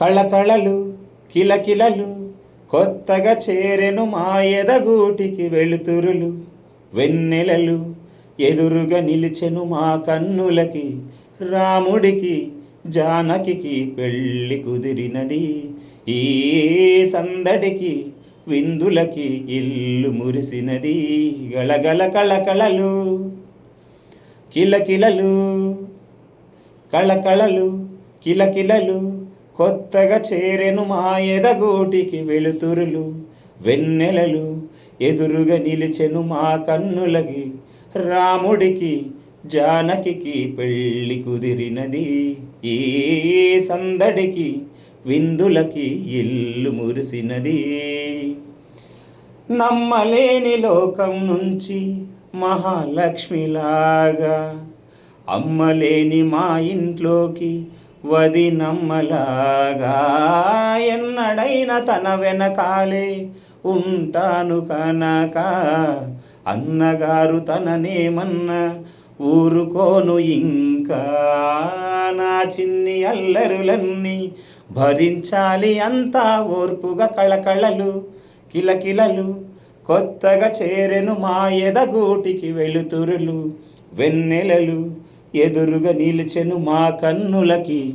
కళకళలు కిలకిలలు కొత్తగా చేరెను మా ఎదగూటికి వెలుతురులు. వెన్నెలలు ఎదురుగా నిలిచెను మా కన్నులకి. రాముడికి జానకి పెళ్ళి కుదిరినది. ఈ సందడికి విందులకి ఇల్లు మురిసినది. గలగల కళకళలు కిలకిలలు కళకళలు కిలకిలలు కొత్తగా చేరెను మా ఎదగూటికి వెలుతురులు. వెన్నెలలు ఎదురుగా నిలిచెను మా కన్నులకి. రాముడికి జానకి పెళ్ళి కుదిరినది. ఈ సందడికి విందులకి ఇల్లు మురిసినది. నమ్మలేని లోకం నుంచి మహాలక్ష్మిలాగా అమ్మలేని మా ఇంట్లోకి వదినమ్మలాగా ఎన్నడైనా తన వెనకాలే ఉంటాను కనుక అన్నగారు తననేమన్నా ఊరుకోను ఇంకా. నా చిన్ని అల్లరులన్నీ భరించాలి అంతా ఓర్పుగా. కళకళలు కిలకిలలు కొత్తగా చేరెను మా ఎదగూటికి వెలుతురులు. వెన్నెలలు ఎదురుగా నిలిచెను మా కన్నులకి.